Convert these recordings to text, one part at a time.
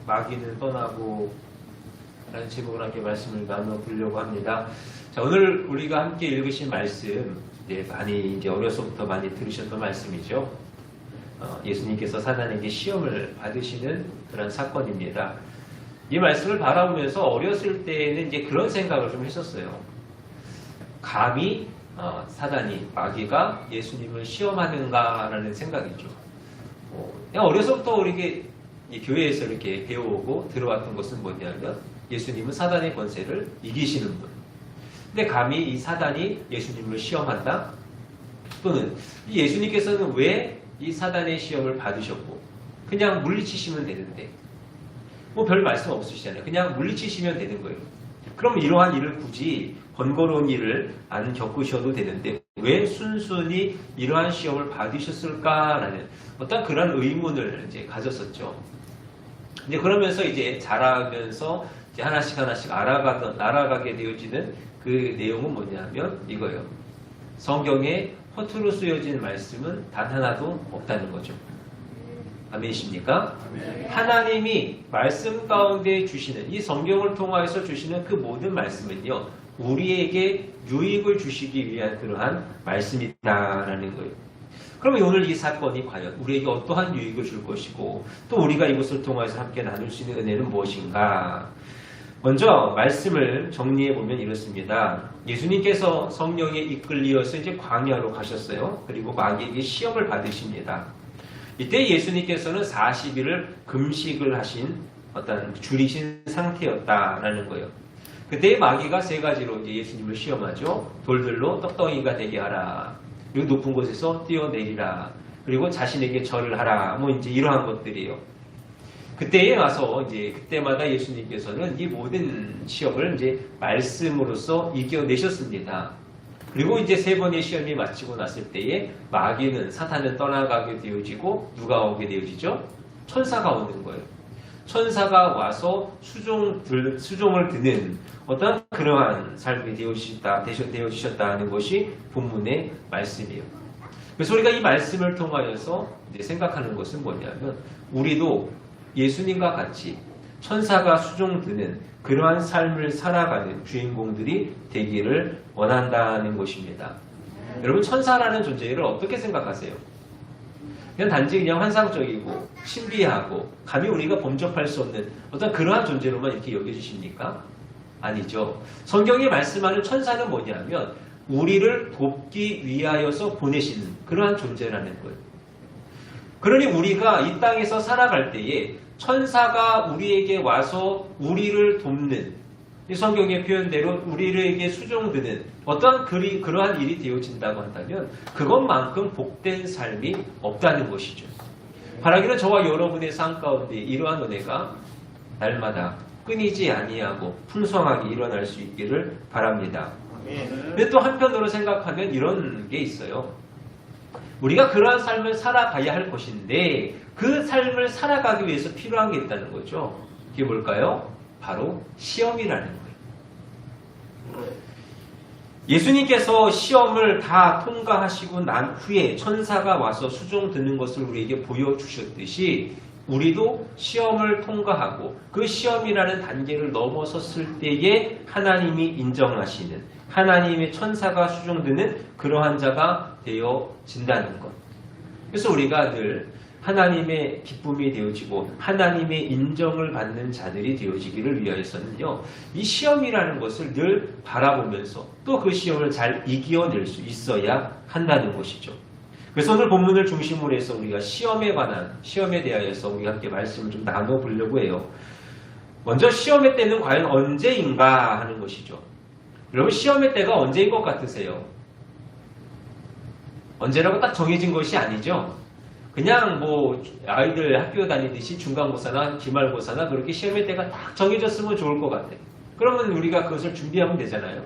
마귀는 떠나고 라는 제목으로 함께 말씀을 나눠보려고 합니다. 자, 오늘 우리가 함께 읽으신 말씀, 많이 이제 어려서부터 많이 들으셨던 말씀이죠. 예수님께서 사단에게 시험을 받으시는 그런 사건입니다. 이 말씀을 바라보면서 어렸을 때는 이제 그런 생각을 좀 했었어요. 감히 사단이, 마귀가 예수님을 시험하는가라는 생각이죠. 그냥 어려서부터 우리 교회에서 이렇게 배워오고 들어왔던 것은 뭐냐면 예수님은 사단의 권세를 이기시는 분. 근데 감히 이 사단이 예수님을 시험한다? 또는 예수님께서는 왜 이 사단의 시험을 받으셨고 그냥 물리치시면 되는데 별 말씀 없으시잖아요. 그냥 물리치시면 되는 거예요. 그럼 이러한 일을 굳이 번거로운 일을 안 겪으셔도 되는데 왜 순순히 이러한 시험을 받으셨을까라는 어떤 그런 의문을 이제 가졌었죠. 이제 그러면서 이제 자라면서 이제 하나씩 알아가게 되어지는 그 내용은 뭐냐면 이거예요. 성경에 허투루 쓰여진 말씀은 단 하나도 없다는 거죠. 아멘이십니까? 하나님이 말씀 가운데 주시는 이 성경을 통하여서 주시는 그 모든 말씀은요. 우리에게 유익을 주시기 위한 그러한 말씀이다라는 거예요. 그러면 오늘 이 사건이 과연 우리에게 어떠한 유익을 줄 것이고 또 우리가 이것을 통해서 함께 나눌 수 있는 은혜는 무엇인가? 먼저 말씀을 정리해 보면 이렇습니다. 예수님께서 성령에 이끌리어서 이제 광야로 가셨어요. 그리고 마귀에게 시험을 받으십니다. 이때 예수님께서는 40일을 금식을 하신 어떤 줄이신 상태였다라는 거예요. 그때 마귀가 세 가지로 이제 예수님을 시험하죠. 돌들로 떡덩이가 되게 하라. 그리고 높은 곳에서 뛰어내리라. 그리고 자신에게 절을 하라. 이제 이러한 것들이에요. 그때에 와서 이제 그때마다 예수님께서는 이 모든 시험을 이제 말씀으로써 이겨내셨습니다. 그리고 이제 세 번의 시험이 마치고 났을 때에 마귀는 사탄은 떠나가게 되어지고 누가 오게 되어지죠? 천사가 오는 거예요. 천사가 와서 수종을 드는 어떤 그러한 삶이 되어지셨다는 것이 본문의 말씀이에요. 그래서 우리가 이 말씀을 통하여서 이제 생각하는 것은 뭐냐면 우리도 예수님과 같이 천사가 수종드는 그러한 삶을 살아가는 주인공들이 되기를 원한다는 것입니다. 여러분 천사라는 존재를 어떻게 생각하세요? 그냥 단지 그냥 환상적이고 신비하고 감히 우리가 범접할 수 없는 어떤 그러한 존재로만 이렇게 여겨지십니까? 아니죠. 성경이 말씀하는 천사는 뭐냐면 우리를 돕기 위하여서 보내시는 그러한 존재라는 거예요. 그러니 우리가 이 땅에서 살아갈 때에 천사가 우리에게 와서 우리를 돕는 이 성경의 표현대로 우리에게 수종드는 어떠한 그러한 일이 되어진다고 한다면 그것만큼 복된 삶이 없다는 것이죠. 바라기는 저와 여러분의 삶 가운데 이러한 은혜가 날마다 끊이지 아니하고 풍성하게 일어날 수 있기를 바랍니다. 근데 또 한편으로 생각하면 이런 게 있어요. 우리가 그러한 삶을 살아가야 할 것인데 그 삶을 살아가기 위해서 필요한 게 있다는 거죠. 그게 뭘까요? 바로 시험이라는 거예요. 예수님께서 시험을 다 통과하시고 난 후에 천사가 와서 수종 드는 것을 우리에게 보여주셨듯이 우리도 시험을 통과하고 그 시험이라는 단계를 넘어섰을 때에 하나님이 인정하시는 하나님의 천사가 수종드는 그러한 자가 되어진다는 것. 그래서 우리가 늘 하나님의 기쁨이 되어지고 하나님의 인정을 받는 자들이 되어지기를 위하여서는요. 이 시험이라는 것을 늘 바라보면서 또 그 시험을 잘 이겨낼 수 있어야 한다는 것이죠. 그래서 오늘 본문을 중심으로 해서 우리가 시험에 대하여서 우리가 함께 말씀을 좀 나눠보려고 해요. 먼저 시험의 때는 과연 언제인가 하는 것이죠. 여러분 시험의 때가 언제인 것 같으세요? 언제라고 딱 정해진 것이 아니죠. 그냥 아이들 학교 다니듯이 중간고사나 기말고사나 그렇게 시험의 때가 딱 정해졌으면 좋을 것 같아요. 그러면 우리가 그것을 준비하면 되잖아요.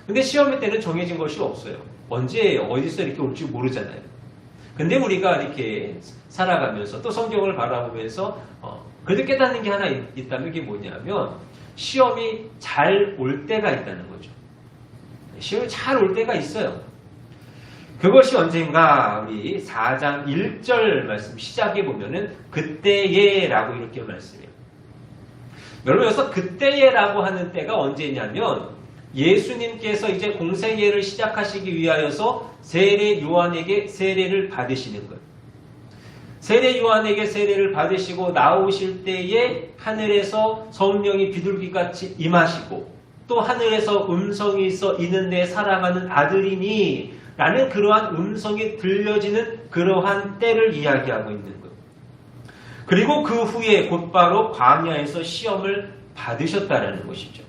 근데 시험의 때는 정해진 것이 없어요. 언제 어디서 이렇게 올지 모르잖아요. 근데 우리가 이렇게 살아가면서 또 성경을 바라보면서 그래도 깨닫는 게 하나 있다면 그게 뭐냐면 시험이 잘 올 때가 있다는 거죠. 시험이 잘 올 때가 있어요. 그것이 언젠가 우리 4장 1절 말씀 시작해 보면은 그때에 라고 이렇게 말씀해요. 여러분 여기서 그때에라고 하는 때가 언제냐면 예수님께서 이제 공생애를 시작하시기 위하여서 세례 요한에게 세례를 받으시는 거예요. 세례 요한에게 세례를 받으시고 나오실 때에 하늘에서 성령이 비둘기같이 임하시고 또 하늘에서 음성이 있어 이는 내 사랑하는 아들이니 라는 그러한 음성이 들려지는 그러한 때를 이야기하고 있는 거예요. 그리고 그 후에 곧바로 광야에서 시험을 받으셨다는 것이죠.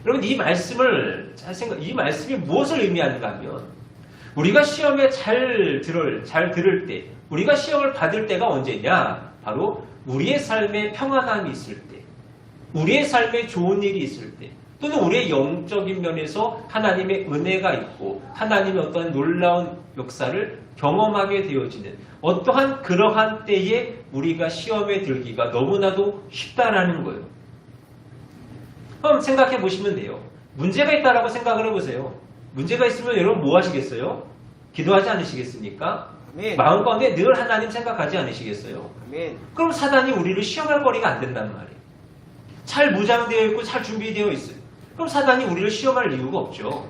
여러분 이 말씀을 이 말씀이 무엇을 의미하는가 하면 우리가 시험에 잘 들을 때 우리가 시험을 받을 때가 언제냐? 바로 우리의 삶에 평안함이 있을 때 우리의 삶에 좋은 일이 있을 때 또는 우리의 영적인 면에서 하나님의 은혜가 있고 하나님의 어떤 놀라운 역사를 경험하게 되어지는 어떠한 그러한 때에 우리가 시험에 들기가 너무나도 쉽다라는 거예요. 그럼 생각해 보시면 돼요. 문제가 있다라고 생각을 해보세요. 문제가 있으면 여러분 뭐 하시겠어요? 기도하지 않으시겠습니까? 아멘. 마음 가운데 늘 하나님 생각하지 않으시겠어요? 아멘. 그럼 사단이 우리를 시험할 거리가 안 된단 말이에요. 잘 무장되어 있고 잘 준비되어 있어요. 그럼 사단이 우리를 시험할 이유가 없죠.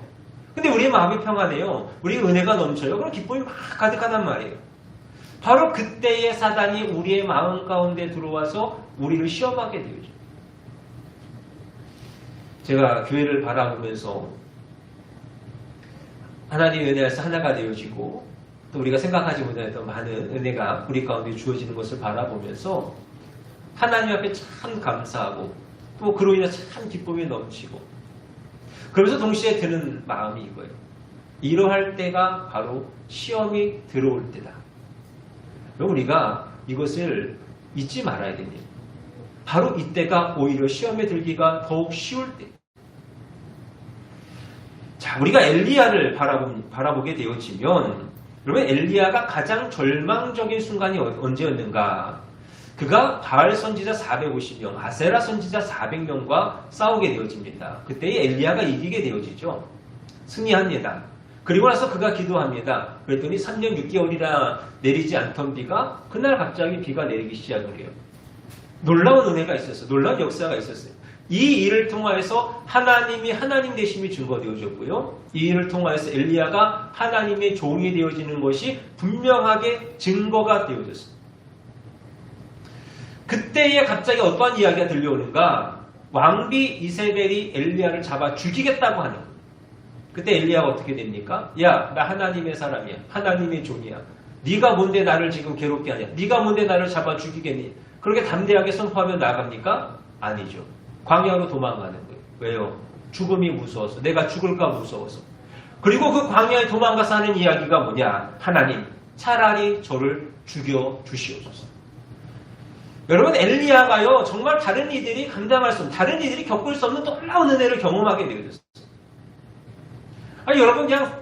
근데 우리의 마음이 평안해요. 우리의 은혜가 넘쳐요. 그럼 기쁨이 막 가득하단 말이에요. 바로 그때에 사단이 우리의 마음 가운데 들어와서 우리를 시험하게 되죠. 제가 교회를 바라보면서 하나님의 은혜에서 하나가 되어지고 또 우리가 생각하지 못했던 많은 은혜가 우리 가운데 주어지는 것을 바라보면서 하나님 앞에 참 감사하고 또 그로 인해 참 기쁨이 넘치고 그러면서 동시에 드는 마음이 이거예요. 이러할 때가 바로 시험이 들어올 때다. 우리가 이것을 잊지 말아야 됩니다. 바로 이때가 오히려 시험에 들기가 더욱 쉬울 때. 자, 우리가 엘리야를 바라보게 되어지면 여러분 엘리야가 가장 절망적인 순간이 언제였는가? 그가 바알 선지자 450명, 아세라 선지자 400명과 싸우게 되어집니다. 그때 엘리야가 이기게 되어지죠. 승리합니다. 그리고 나서 그가 기도합니다. 그랬더니 3년 6개월이나 내리지 않던 비가 그날 갑자기 비가 내리기 시작을 해요. 놀라운 은혜가 있었어요. 놀라운 역사가 있었어요. 이 일을 통하여서 하나님이 하나님 되심이 증거되어졌고요. 이 일을 통하여서 엘리야가 하나님의 종이 되어지는 것이 분명하게 증거가 되어졌어요. 그때에 갑자기 어떠한 이야기가 들려오는가? 왕비 이세벨이 엘리야를 잡아 죽이겠다고 하는 거예요. 그때 엘리야가 어떻게 됩니까? 야, 나 하나님의 사람이야. 하나님의 종이야. 네가 뭔데 나를 지금 괴롭게 하냐? 네가 뭔데 나를 잡아 죽이겠니? 그렇게 담대하게 선포하며 나갑니까? 아니죠. 광야로 도망가는 거예요. 왜요? 죽음이 무서워서. 내가 죽을까 무서워서. 그리고 그 광야에 도망가서 하는 이야기가 뭐냐? 하나님, 차라리 저를 죽여 주시옵소서. 여러분 엘리야가요 정말 다른 이들이 감당할 수 없는 다른 이들이 겪을 수 없는 놀라운 은혜를 경험하게 되어졌어요. 아니 여러분 그냥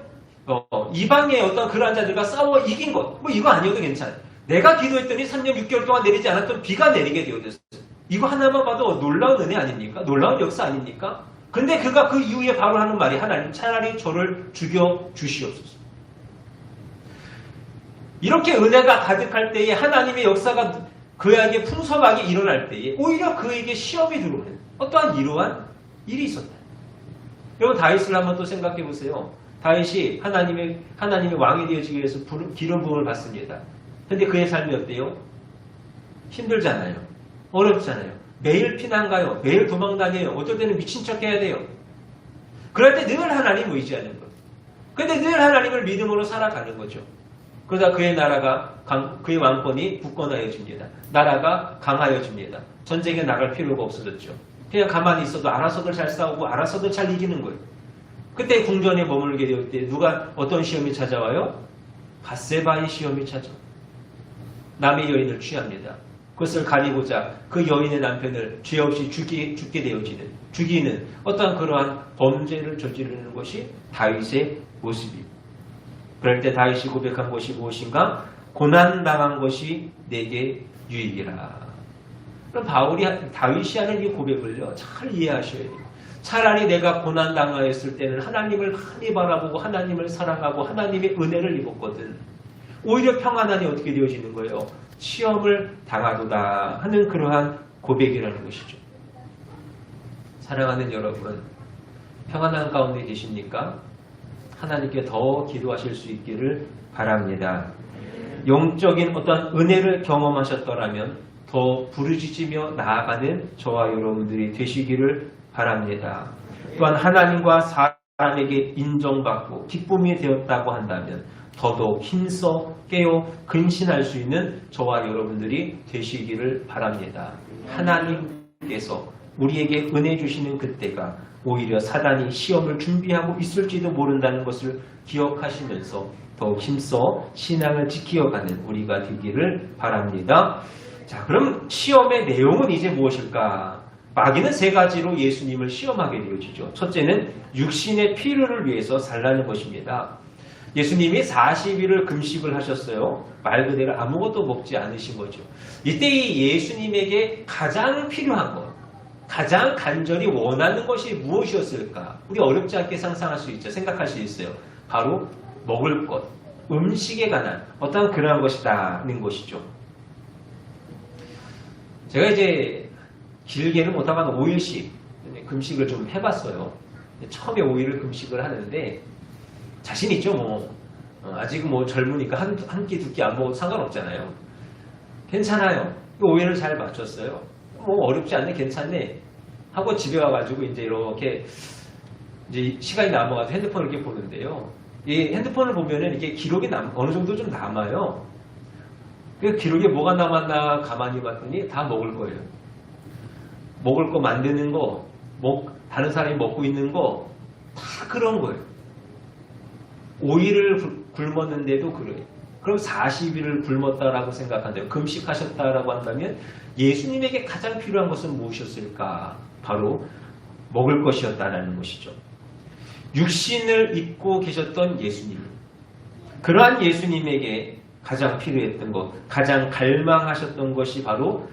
이방의 어떤 그러한 자들과 싸워 이긴 것 뭐 이거 아니어도 괜찮아요. 내가 기도했더니 3년 6개월 동안 내리지 않았던 비가 내리게 되어졌어요. 이거 하나만 봐도 놀라운 은혜 아닙니까? 놀라운 역사 아닙니까? 근데 그가 그 이후에 바로 하는 말이 하나님 차라리 저를 죽여 주시옵소서. 이렇게 은혜가 가득할 때에 하나님의 역사가 그에게 풍성하게 일어날 때에 오히려 그에게 시험이 들어오는 어떠한 이러한 일이 있었다. 여러분 다윗을 한번 또 생각해 보세요. 다윗이 하나님의 왕이 되어지기 위해서 기름 부음을 받습니다. 근데 그의 삶이 어때요? 힘들잖아요. 어렵잖아요. 매일 피난 가요. 매일 도망 다녀요. 어떨 때는 미친 척 해야 돼요. 그럴 때 늘 하나님 의지하는 거예요. 근데 늘 하나님을 믿음으로 살아가는 거죠. 그러다 그의 나라가 그의 왕권이 굳건하여집니다. 나라가 강하여집니다. 전쟁에 나갈 필요가 없어졌죠. 그냥 가만히 있어도 알아서들 잘 싸우고 알아서들 잘 이기는 거예요. 그때 궁전에 머물게 될 때 누가 어떤 시험이 찾아와요? 밧세바의 시험이 찾아와요. 남의 여인을 취합니다. 그것을 가리고자 그 여인의 남편을 죄 없이 죽게 되어지는 죽이는 어떠한 그러한 범죄를 저지르는 것이 다윗의 모습입니다. 그럴 때 다윗이 고백한 것이 무엇인가? 고난당한 것이 내게 유익이라. 그럼 다윗이 하는 이 고백을요, 잘 이해하셔야 돼요. 차라리 내가 고난당하였을 때는 하나님을 많이 바라보고 하나님을 사랑하고 하나님의 은혜를 입었거든. 오히려 평안함이 어떻게 되어지는 거예요? 시험을 당하도다 하는 그러한 고백이라는 것이죠. 사랑하는 여러분, 평안한 가운데 계십니까? 하나님께 더 기도하실 수 있기를 바랍니다. 영적인 어떤 은혜를 경험하셨더라면 더 부르짖으며 나아가는 저와 여러분들이 되시기를 바랍니다. 또한 하나님과 사람에게 인정받고 기쁨이 되었다고 한다면 더더욱 힘써 깨어 근신할 수 있는 저와 여러분들이 되시기를 바랍니다. 하나님께서 우리에게 은혜 주시는 그때가 오히려 사단이 시험을 준비하고 있을지도 모른다는 것을 기억하시면서 더욱 힘써 신앙을 지키어가는 우리가 되기를 바랍니다. 자, 그럼 시험의 내용은 이제 무엇일까? 마귀는 세 가지로 예수님을 시험하게 되어지죠. 첫째는 육신의 필요를 위해서 살라는 것입니다. 예수님이 40일을 금식을 하셨어요. 말 그대로 아무것도 먹지 않으신 거죠. 이때 이 예수님에게 가장 필요한 것, 가장 간절히 원하는 것이 무엇이었을까? 우리 어렵지 않게 상상할 수 있죠. 생각할 수 있어요. 바로 먹을 것, 음식에 관한 어떤 그러한 것이라는 것이죠. 제가 이제 길게는 못하면 5일씩 금식을 좀 해봤어요. 처음에 5일을 금식을 하는데 자신 있죠. 아직은 젊으니까 한 끼 두 끼 안 먹어도 상관없잖아요. 괜찮아요. 5일을 잘 맞췄어요. 어렵지 않네, 괜찮네 하고 집에 와가지고 이제 이렇게 이제 시간이 남아가지고 핸드폰을 이렇게 보는데요. 이 핸드폰을 보면은 이게 기록이 어느 정도 좀 남아요. 그 기록에 뭐가 남았나 가만히 봤더니 다 먹을 거예요. 먹을 거 만드는 거, 다른 사람이 먹고 있는 거 다 그런 거예요. 5일을 굶었는데도 그래요. 그럼 40일을 굶었다라고 생각한다면, 금식하셨다라고 한다면 예수님에게 가장 필요한 것은 무엇이었을까? 바로 먹을 것이었다라는 것이죠. 육신을 입고 계셨던 예수님. 그러한 예수님에게 가장 필요했던 것, 가장 갈망하셨던 것이 바로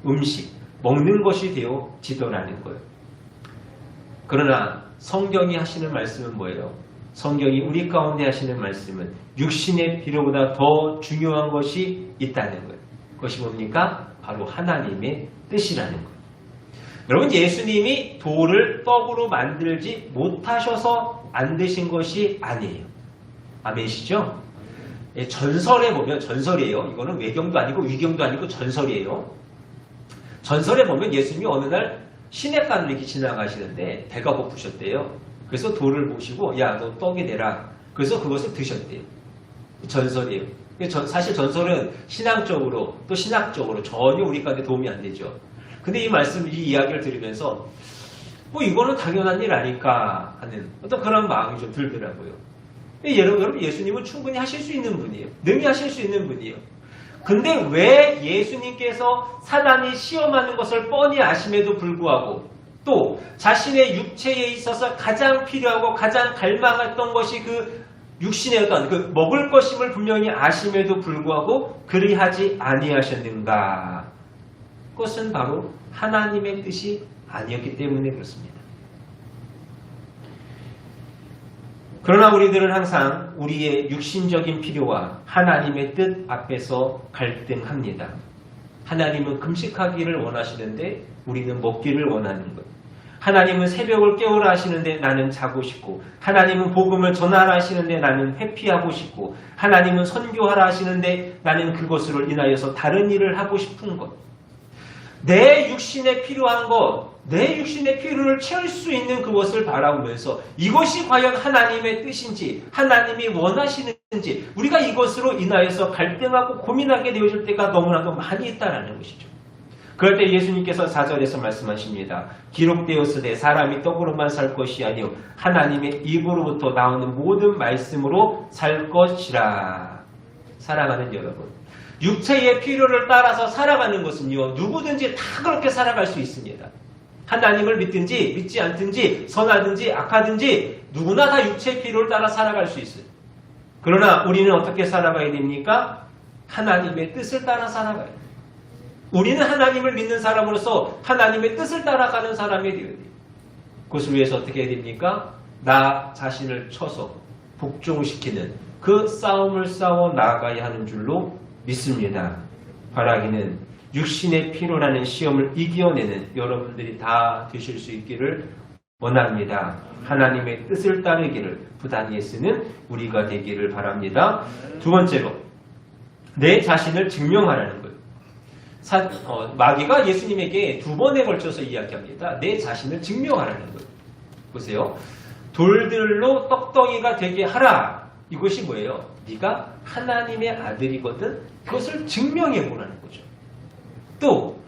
음식, 먹는 것이 되어지더라는 거예요. 그러나 성경이 하시는 말씀은 뭐예요? 성경이 우리 가운데 하시는 말씀은 육신의 필요보다 더 중요한 것이 있다는 거예요. 그것이 뭡니까? 바로 하나님의 뜻이라는 거예요. 여러분, 예수님이 돌을 떡으로 만들지 못하셔서 안 되신 것이 아니에요. 아멘이시죠? 전설에 보면, 전설이에요. 이거는 외경도 아니고 위경도 아니고 전설이에요. 전설에 보면 예수님이 어느 날 시냇가를 이렇게 지나가시는데 배가 고프셨대요. 그래서 돌을 보시고 야, 너 떡이 되라. 그래서 그것을 드셨대요. 전설이에요. 사실 전설은 신앙적으로 또 신학적으로 전혀 우리 가운데 도움이 안 되죠. 근데 이 이야기를 들으면서 이거는 당연한 일 아닐까 하는 어떤 그런 마음이 좀 들더라고요. 여러분, 예수님은 충분히 하실 수 있는 분이에요. 능히 하실 수 있는 분이에요. 근데 왜 예수님께서 사단이 시험하는 것을 뻔히 아심에도 불구하고 또 자신의 육체에 있어서 가장 필요하고 가장 갈망했던 것이 그 육신의 어떤 그 먹을 것임을 분명히 아심에도 불구하고 그리하지 아니하셨는가? 그것은 바로 하나님의 뜻이 아니었기 때문에 그렇습니다. 그러나 우리들은 항상 우리의 육신적인 필요와 하나님의 뜻 앞에서 갈등합니다. 하나님은 금식하기를 원하시는데 우리는 먹기를 원하는 것. 하나님은 새벽을 깨우라 하시는데 나는 자고 싶고, 하나님은 복음을 전하라 하시는데 나는 회피하고 싶고, 하나님은 선교하라 하시는데 나는 그것으로 인하여서 다른 일을 하고 싶은 것. 내 육신에 필요한 것, 내 육신의 필요를 채울 수 있는 그것을 바라보면서 이것이 과연 하나님의 뜻인지, 하나님이 원하시는지 우리가 이것으로 인하여서 갈등하고 고민하게 되어질 때가 너무나도 많이 있다는 것이죠. 그럴 때 예수님께서 4절에서 말씀하십니다. 기록되었으되 사람이 떡으로만 살 것이 아니요 하나님의 입으로부터 나오는 모든 말씀으로 살 것이라. 사랑하는 여러분, 육체의 필요를 따라서 살아가는 것은요, 누구든지 다 그렇게 살아갈 수 있습니다. 하나님을 믿든지 믿지 않든지 선하든지 악하든지 누구나 다 육체의 필요를 따라 살아갈 수 있어요. 그러나 우리는 어떻게 살아가야 됩니까? 하나님의 뜻을 따라 살아가야 돼요. 우리는 하나님을 믿는 사람으로서 하나님의 뜻을 따라가는 사람이 되어야 돼요. 그것을 위해서 어떻게 해야 됩니까? 나 자신을 쳐서 복종시키는 그 싸움을 싸워 나아가야 하는 줄로 믿습니다. 바라기는 육신의 피로라는 시험을 이겨내는 여러분들이 다 되실 수 있기를 원합니다. 하나님의 뜻을 따르기를 부단히 쓰는 우리가 되기를 바랍니다. 두 번째로 내 자신을 증명하라는 거예요. 마귀가 예수님에게 두 번에 걸쳐서 이야기합니다. 내 자신을 증명하라는 거예요. 보세요. 돌들로 떡덩이가 되게 하라. 이것이 뭐예요? 네가 하나님의 아들이거든. 그것을 증명해 보라는 거죠. 또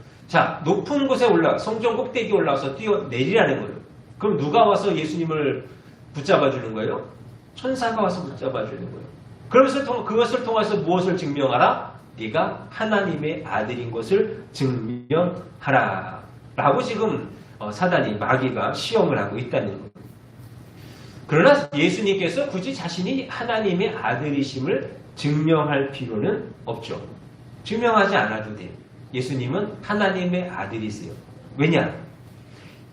높은 곳에 성전 꼭대기에 올라가서 뛰어내리라는 거예요. 그럼 누가 와서 예수님을 붙잡아 주는 거예요? 천사가 와서 붙잡아 주는 거예요. 그러면서 그것을 통해서 무엇을 증명하라? 네가 하나님의 아들인 것을 증명하라. 라고 지금 사단이 마귀가 시험을 하고 있다는 거예요. 그러나 예수님께서 굳이 자신이 하나님의 아들이심을 증명할 필요는 없죠. 증명하지 않아도 돼요. 예수님은 하나님의 아들이세요. 왜냐?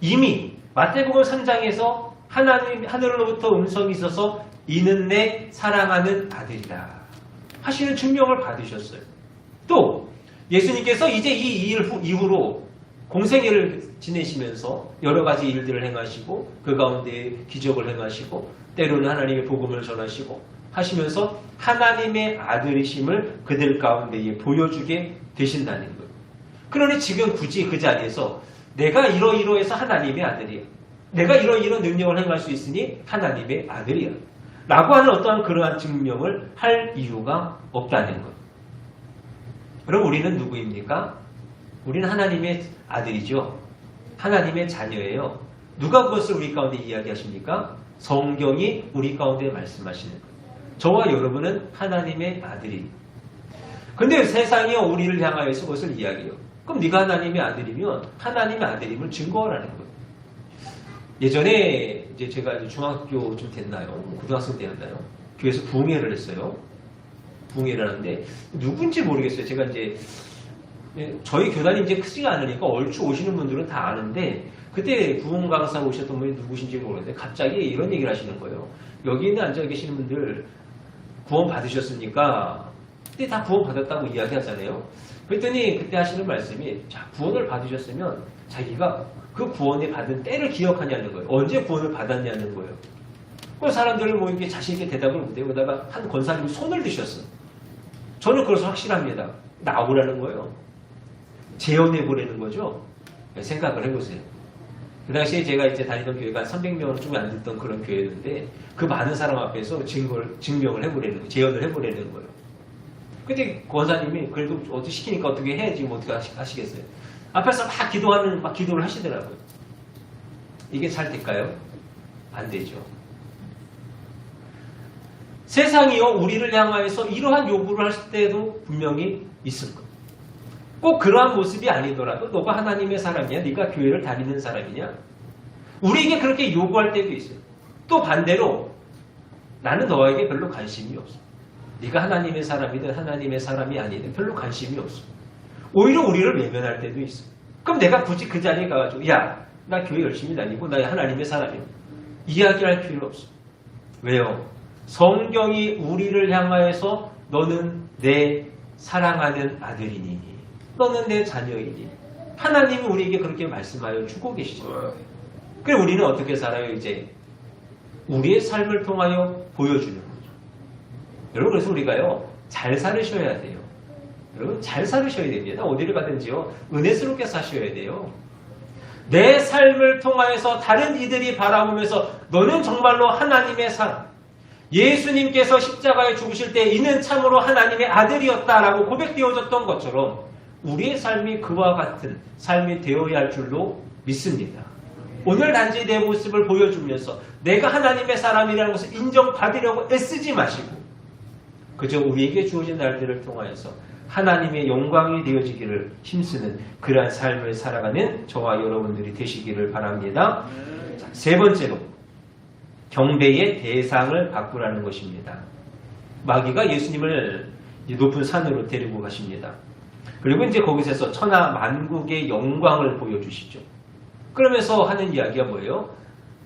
이미 마태복음 3장에서 하늘로부터 음성이 있어서 이는 내 사랑하는 아들이다 하시는 증명을 받으셨어요. 또 예수님께서 이제 이 일 이후로 공생애를 지내시면서 여러 가지 일들을 행하시고 그 가운데 기적을 행하시고 때로는 하나님의 복음을 전하시고 하시면서 하나님의 아들이심을 그들 가운데에 보여주게 되신다는 거예요. 그러니 지금 굳이 그 자리에서 내가 이러이러해서 하나님의 아들이야. 내가 이러이러 능력을 행할 수 있으니 하나님의 아들이야. 라고 하는 어떠한 그러한 증명을 할 이유가 없다는 것. 그럼 우리는 누구입니까? 우리는 하나님의 아들이죠. 하나님의 자녀예요. 누가 그것을 우리 가운데 이야기하십니까? 성경이 우리 가운데 말씀하시는 거예요. 저와 여러분은 하나님의 아들이. 근데 세상이 우리를 향하여서 그것을 이야기해요. 그럼 네가 하나님의 아들이면 하나님의 아들임을 증거하라는 거예요. 예전에 이제 제가 중학교 좀 됐나요? 고등학생 때였나요? 교회에서 부흥회를 했어요. 부흥회를 하는데 누군지 모르겠어요. 제가 이제 저희 교단이 이제 크지가 않으니까 얼추 오시는 분들은 다 아는데 그때 부흥 강사 오셨던 분이 누구신지 모르겠는데 갑자기 이런 얘기를 하시는 거예요. 여기 있는 앉아 계시는 분들 구원 받으셨습니까? 그때 다 구원 받았다고 이야기하잖아요. 그랬더니 그때 하시는 말씀이 자, 구원을 받으셨으면 자기가 그 구원에 받은 때를 기억하냐는 거예요. 언제 구원을 받았냐는 거예요. 그 사람들을 뭐 이렇게 자신 있게 대답을 못해요. 그러다가 한 권사님이 손을 드셨어. 저는 그래서 확실합니다. 나오라는 거예요. 재연해보라는 거죠. 생각을 해보세요. 그 당시에 제가 이제 다니던 교회가 300명 좀 안 됐던 그런 교회였는데 그 많은 사람 앞에서 증명을 해보라는 거예요. 재연을 해보라는 거예요. 근데 권사님이 그래도 어떻게 시키니까 어떻게 해야지 뭐 어떻게 하시겠어요. 앞에서 막 기도를 하시더라고요. 이게 잘 될까요? 안 되죠. 세상이요 우리를 향하여서 이러한 요구를 할 때도 분명히 있을 거예요. 꼭 그러한 모습이 아니더라도 너가 하나님의 사람이냐? 네가 교회를 다니는 사람이냐? 우리에게 그렇게 요구할 때도 있어요. 또 반대로 나는 너에게 별로 관심이 없어. 네가 하나님의 사람이든 하나님의 사람이 아니든 별로 관심이 없어. 오히려 우리를 외면할 때도 있어. 그럼 내가 굳이 그 자리에 가가지고 야, 나 교회 열심히 다니고 나 하나님의 사람이야. 이야기할 필요 없어. 왜요? 성경이 우리를 향하여서 너는 내 사랑하는 아들이니 너는 내 자녀이니 하나님이 우리에게 그렇게 말씀하여 주고 계시죠. 그럼 우리는 어떻게 살아요? 이제 우리의 삶을 통하여 보여주는 거죠. 여러분 그래서 우리가요 잘 살으셔야 돼요. 여러분 잘 살으셔야 됩니다. 어디를 가든지요 은혜스럽게 사셔야 돼요. 내 삶을 통하여서 다른 이들이 바라보면서 너는 정말로 하나님의 사람, 예수님께서 십자가에 죽으실 때 이는 참으로 하나님의 아들이었다라고 고백되어졌던 것처럼 우리의 삶이 그와 같은 삶이 되어야 할 줄로 믿습니다. 오늘 단지 내 모습을 보여주면서 내가 하나님의 사람이라는 것을 인정받으려고 애쓰지 마시고 그저 우리에게 주어진 날들을 통하여서 하나님의 영광이 되어지기를 힘쓰는 그러한 삶을 살아가는 저와 여러분들이 되시기를 바랍니다. 세 번째로 경배의 대상을 바꾸라는 것입니다. 마귀가 예수님을 높은 산으로 데리고 가십니다. 그리고 이제 거기서 천하 만국의 영광을 보여주시죠. 그러면서 하는 이야기가 뭐예요?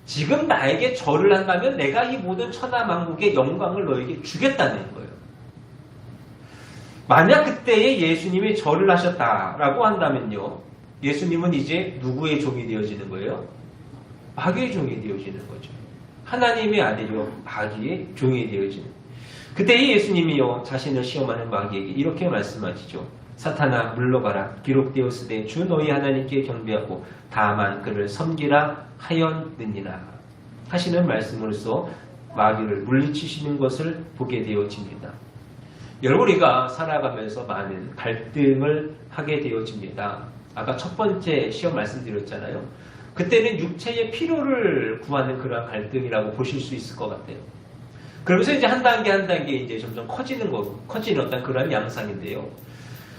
지금 나에게 절을 한다면 내가 이 모든 천하 만국의 영광을 너에게 주겠다는 거예요. 만약 그때에 예수님이 절을 하셨다라고 한다면요. 예수님은 이제 누구의 종이 되어지는 거예요? 마귀의 종이 되어지는 거죠. 하나님의 아들이요 마귀의 종이 되어지는. 그때에 예수님이요 자신을 시험하는 마귀에게 이렇게 말씀하시죠. 사탄아 물러가라. 기록되었으되 주 너희 하나님께 경배하고 다만 그를 섬기라 하였느니라. 하시는 말씀으로써 마귀를 물리치시는 것을 보게 되어집니다. 여러분 우리가 살아가면서 많은 갈등을 하게 되어집니다. 아까 첫 번째 시험 말씀드렸잖아요. 그때는 육체의 필요를 구하는 그런 갈등이라고 보실 수 있을 것 같아요. 그러면서 이제 한 단계 한 단계 이제 점점 커지는 어떤 그런 양상인데요.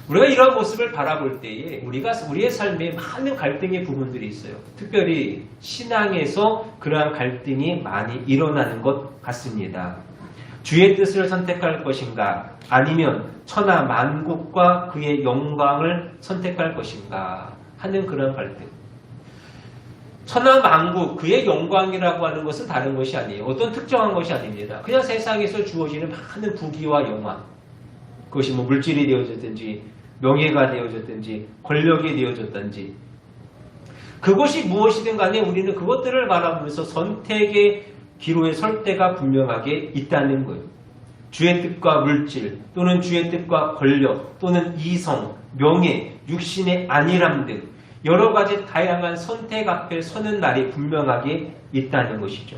우리가 이런 모습을 바라볼 때에 우리의 삶에 많은 갈등의 부분들이 있어요. 특별히 신앙에서 그러한 갈등이 많이 일어나는 것 같습니다. 주의 뜻을 선택할 것인가 아니면 천하 만국과 그의 영광을 선택할 것인가 하는 그런 갈등. 천하 만국 그의 영광이라고 하는 것은 다른 것이 아니에요. 어떤 특정한 것이 아닙니다. 그냥 세상에서 주어지는 많은 부귀와 영광. 그것이 뭐 물질이 되어졌든지 명예가 되어졌든지 권력이 되어졌든지 그것이 무엇이든 간에 우리는 그것들을 바라보면서 선택의 기로에 설 때가 분명하게 있다는 거예요. 주의 뜻과 물질 또는 주의 뜻과 권력 또는 이성, 명예, 육신의 안일함 등 여러 가지 다양한 선택 앞에 서는 날이 분명하게 있다는 것이죠.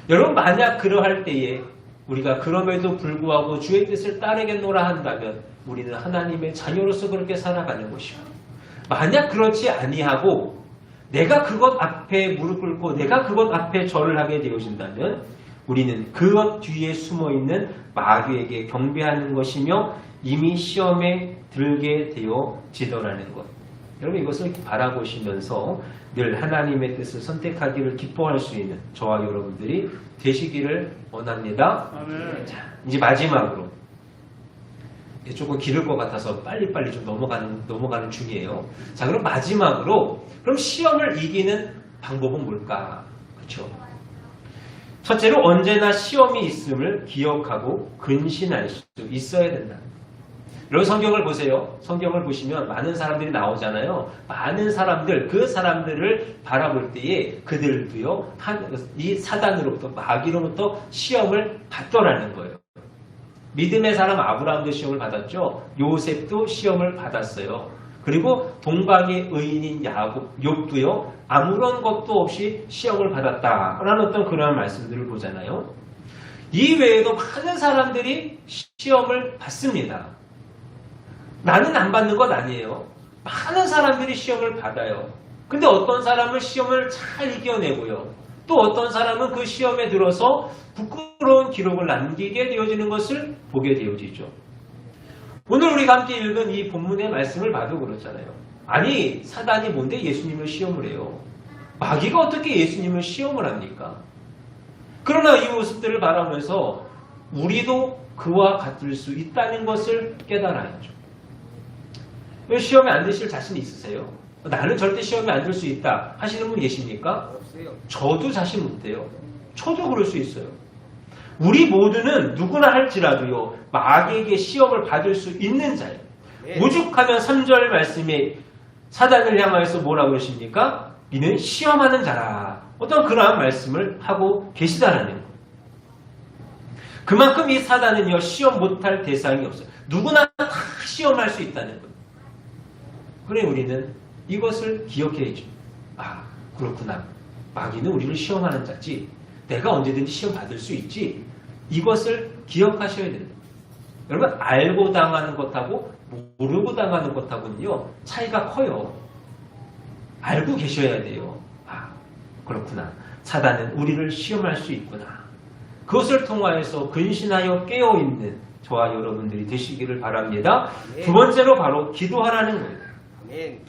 여러분 만약 그러할 때에 우리가 그럼에도 불구하고 주의 뜻을 따르겠노라 한다면 우리는 하나님의 자녀로서 그렇게 살아가는 것이고 만약 그렇지 아니하고 내가 그것 앞에 무릎 꿇고 내가 그것 앞에 절을 하게 되어진다면 우리는 그것 뒤에 숨어있는 마귀에게 경배하는 것이며 이미 시험에 들게 되어지더라는 것. 여러분 이것을 바라보시면서 늘 하나님의 뜻을 선택하기를 기뻐할 수 있는 저와 여러분들이 되시기를 원합니다. 아멘. 자, 이제 마지막으로 조금 길을 것 같아서 빨리빨리 좀 넘어가는 중이에요. 자, 그럼 마지막으로 그럼 시험을 이기는 방법은 뭘까? 그렇죠? 첫째로 언제나 시험이 있음을 기억하고 근신할 수 있어야 된다. 여러분 성경을 보세요. 성경을 보시면 많은 사람들이 나오잖아요. 많은 사람들, 그 사람들을 바라볼 때에 그들도요, 이 사단으로부터, 마귀로부터 시험을 받더라는 거예요. 믿음의 사람 아브라함도 시험을 받았죠. 요셉도 시험을 받았어요. 그리고 동방의 의인인 욥도요. 아무런 것도 없이 시험을 받았다라는 어떤 그런 말씀들을 보잖아요. 이 외에도 많은 사람들이 시험을 받습니다. 나는 안 받는 것 아니에요. 많은 사람들이 시험을 받아요. 근데 어떤 사람은 시험을 잘 이겨내고요. 또 어떤 사람은 그 시험에 들어서 부끄러운 기록을 남기게 되어지는 것을 보게 되어지죠. 오늘 우리가 함께 읽은 이 본문의 말씀을 봐도 그렇잖아요. 아니 사단이 뭔데 예수님을 시험을 해요. 마귀가 어떻게 예수님을 시험을 합니까? 그러나 이 모습들을 바라보면서 우리도 그와 같을 수 있다는 것을 깨달아야죠. 왜 시험에 안 드실 자신 있으세요? 나는 절대 시험에 안 들 수 있다 하시는 분 계십니까? 없어요. 저도 자신 못해요. 저도 그럴 수 있어요. 우리 모두는 누구나 할지라도요. 마귀에게 시험을 받을 수 있는 자예요. 네. 오죽하면 3절 말씀에 사단을 향하여서 뭐라고 그러십니까? 이는 시험하는 자라. 어떤 그러한 말씀을 하고 계시다라는 거예요. 그만큼 이 사단은요. 시험 못할 대상이 없어요. 누구나 다 시험할 수 있다는 거예요. 그래 우리는 이것을 기억해야죠. 아 그렇구나. 마귀는 우리를 시험하는 자지. 내가 언제든지 시험 받을 수 있지. 이것을 기억하셔야 됩니다. 여러분 알고 당하는 것하고 모르고 당하는 것하고는요. 차이가 커요. 알고 계셔야 돼요. 아 그렇구나. 사단은 우리를 시험할 수 있구나. 그것을 통하여서 근신하여 깨어있는 저와 여러분들이 되시기를 바랍니다. 네. 두 번째로 바로 기도하라는 거예요. 아멘.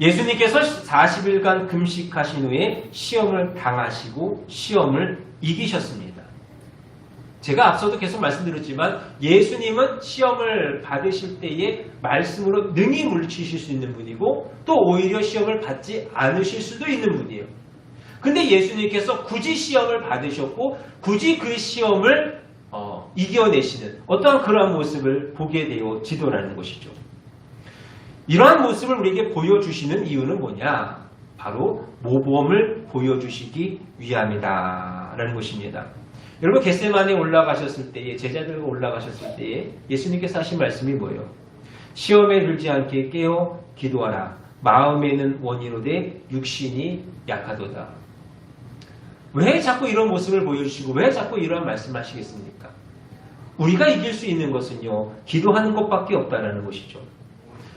예수님께서 40일간 금식하신 후에 시험을 당하시고 시험을 이기셨습니다. 제가 앞서도 계속 말씀드렸지만 예수님은 시험을 받으실 때에 말씀으로 능히 물리치실 수 있는 분이고 또 오히려 시험을 받지 않으실 수도 있는 분이에요. 근데 예수님께서 굳이 시험을 받으셨고 굳이 그 시험을 이겨내시는 어떠한 그러한 모습을 보게 되어지더라는 것이죠. 이러한 모습을 우리에게 보여주시는 이유는 뭐냐? 바로 모범을 보여주시기 위함이다 라는 것입니다. 여러분 겟세마네에 올라가셨을 때에 제자들과 올라가셨을 때에 예수님께서 하신 말씀이 뭐예요? 시험에 들지 않게 깨어 기도하라. 마음에는 원이로되 육신이 약하도다. 왜 자꾸 이런 모습을 보여주시고 왜 자꾸 이런 말씀하시겠습니까? 우리가 이길 수 있는 것은요, 기도하는 것밖에 없다는 것이죠.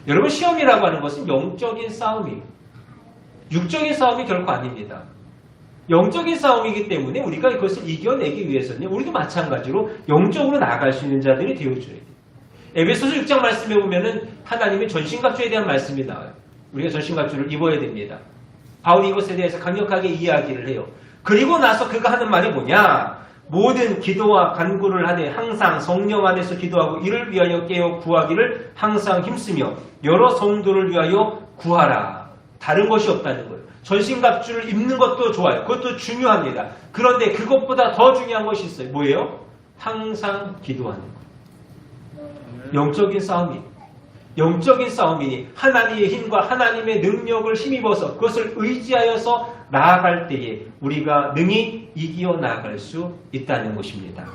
여러분 시험이라고 하는 것은 영적인 싸움이에요. 육적인 싸움이 결코 아닙니다. 영적인 싸움이기 때문에 우리가 그것을 이겨내기 위해서는 우리도 마찬가지로 영적으로 나아갈 수 있는 자들이 되어줘야 돼요. 에베소서 6장 말씀에 보면은 하나님의 전신갑주에 대한 말씀이 나와요. 우리가 전신갑주를 입어야 됩니다. 바울이 이것에 대해서 강력하게 이야기를 해요. 그리고 나서 그가 하는 말이 뭐냐? 모든 기도와 간구를 하되 항상 성령 안에서 기도하고 이를 위하여 깨어 구하기를 항상 힘쓰며 여러 성도를 위하여 구하라. 다른 것이 없다는 거예요. 전신갑주를 입는 것도 좋아요. 그것도 중요합니다. 그런데 그것보다 더 중요한 것이 있어요. 뭐예요? 항상 기도하는 거예요. 영적인 싸움이에요. 영적인 싸움이니 하나님의 힘과 하나님의 능력을 힘입어서 그것을 의지하여서 나아갈 때에 우리가 능히 이겨 나아갈 수 있다는 것입니다.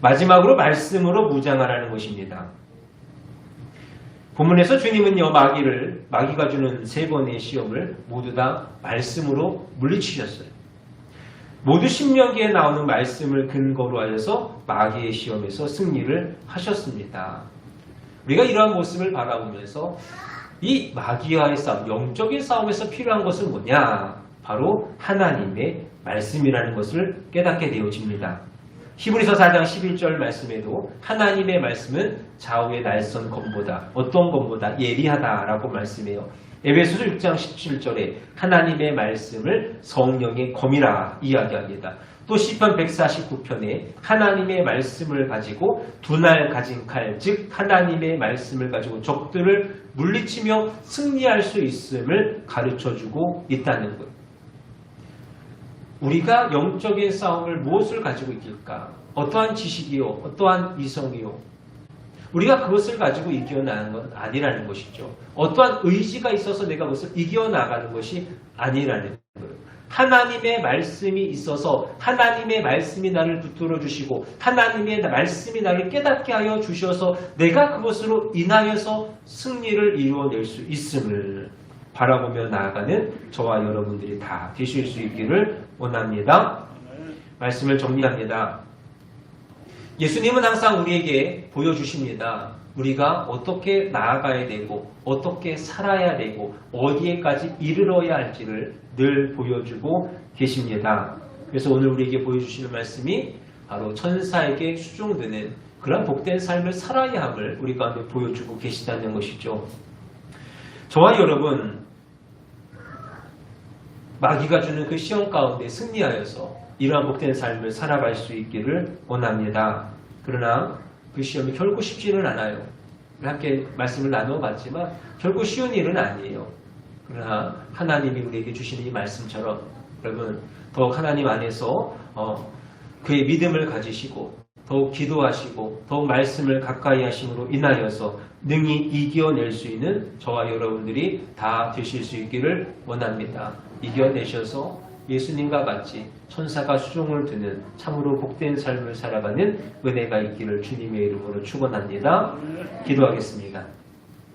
마지막으로 말씀으로 무장하라는 것입니다. 본문에서 주님은요, 마귀가 주는 3번의 시험을 모두 다 말씀으로 물리치셨어요. 모두 신명기에 나오는 말씀을 근거로 하여서 마귀의 시험에서 승리를 하셨습니다. 우리가 이러한 모습을 바라보면서 이 마귀와의 싸움, 영적인 싸움에서 필요한 것은 뭐냐? 바로 하나님의 말씀이라는 것을 깨닫게 되어집니다. 히브리서 4장 11절 말씀에도 하나님의 말씀은 좌우의 날선 검보다 어떤 검보다 예리하다라고 말씀해요. 에베소서 6장 17절에 하나님의 말씀을 성령의 검이라 이야기합니다. 또 시편 149편에 하나님의 말씀을 가지고 두날 가진 칼, 즉 하나님의 말씀을 가지고 적들을 물리치며 승리할 수 있음을 가르쳐주고 있다는 것. 우리가 영적인 싸움을 무엇을 가지고 이길까? 어떠한 지식이요? 어떠한 이성이요? 우리가 그것을 가지고 이겨나가는 건 아니라는 것이죠. 어떠한 의지가 있어서 내가 그것을 이겨나가는 것이 아니라는 거예요. 하나님의 말씀이 있어서 하나님의 말씀이 나를 붙들어 주시고 하나님의 말씀이 나를 깨닫게 하여 주셔서 내가 그것으로 인하여서 승리를 이루어낼 수 있음을 바라보며 나아가는 저와 여러분들이 다 되실 수 있기를 원합니다. 말씀을 정리합니다. 예수님은 항상 우리에게 보여주십니다. 우리가 어떻게 나아가야 되고 어떻게 살아야 되고 어디에까지 이르러야 할지를 늘 보여주고 계십니다. 그래서 오늘 우리에게 보여주시는 말씀이 바로 천사에게 수종되는 그런 복된 삶을 살아야 함을 우리 가운데 보여주고 계시다는 것이죠. 저와 여러분, 마귀가 주는 그 시험 가운데 승리하여서 이러한 복된 삶을 살아갈 수 있기를 원합니다. 그러나 그 시험이 결코 쉽지는 않아요. 함께 말씀을 나눠봤지만 결코 쉬운 일은 아니에요. 그러나 하나님이 우리에게 주시는 이 말씀처럼 여러분 더욱 하나님 안에서 그의 믿음을 가지시고 더욱 기도하시고 더욱 말씀을 가까이 하심으로 인하여서 능히 이겨낼 수 있는 저와 여러분들이 다 되실 수 있기를 원합니다. 이겨내셔서 예수님과 같이 천사가 수종을 드는 참으로 복된 삶을 살아가는 은혜가 있기를 주님의 이름으로 축원합니다. 기도하겠습니다.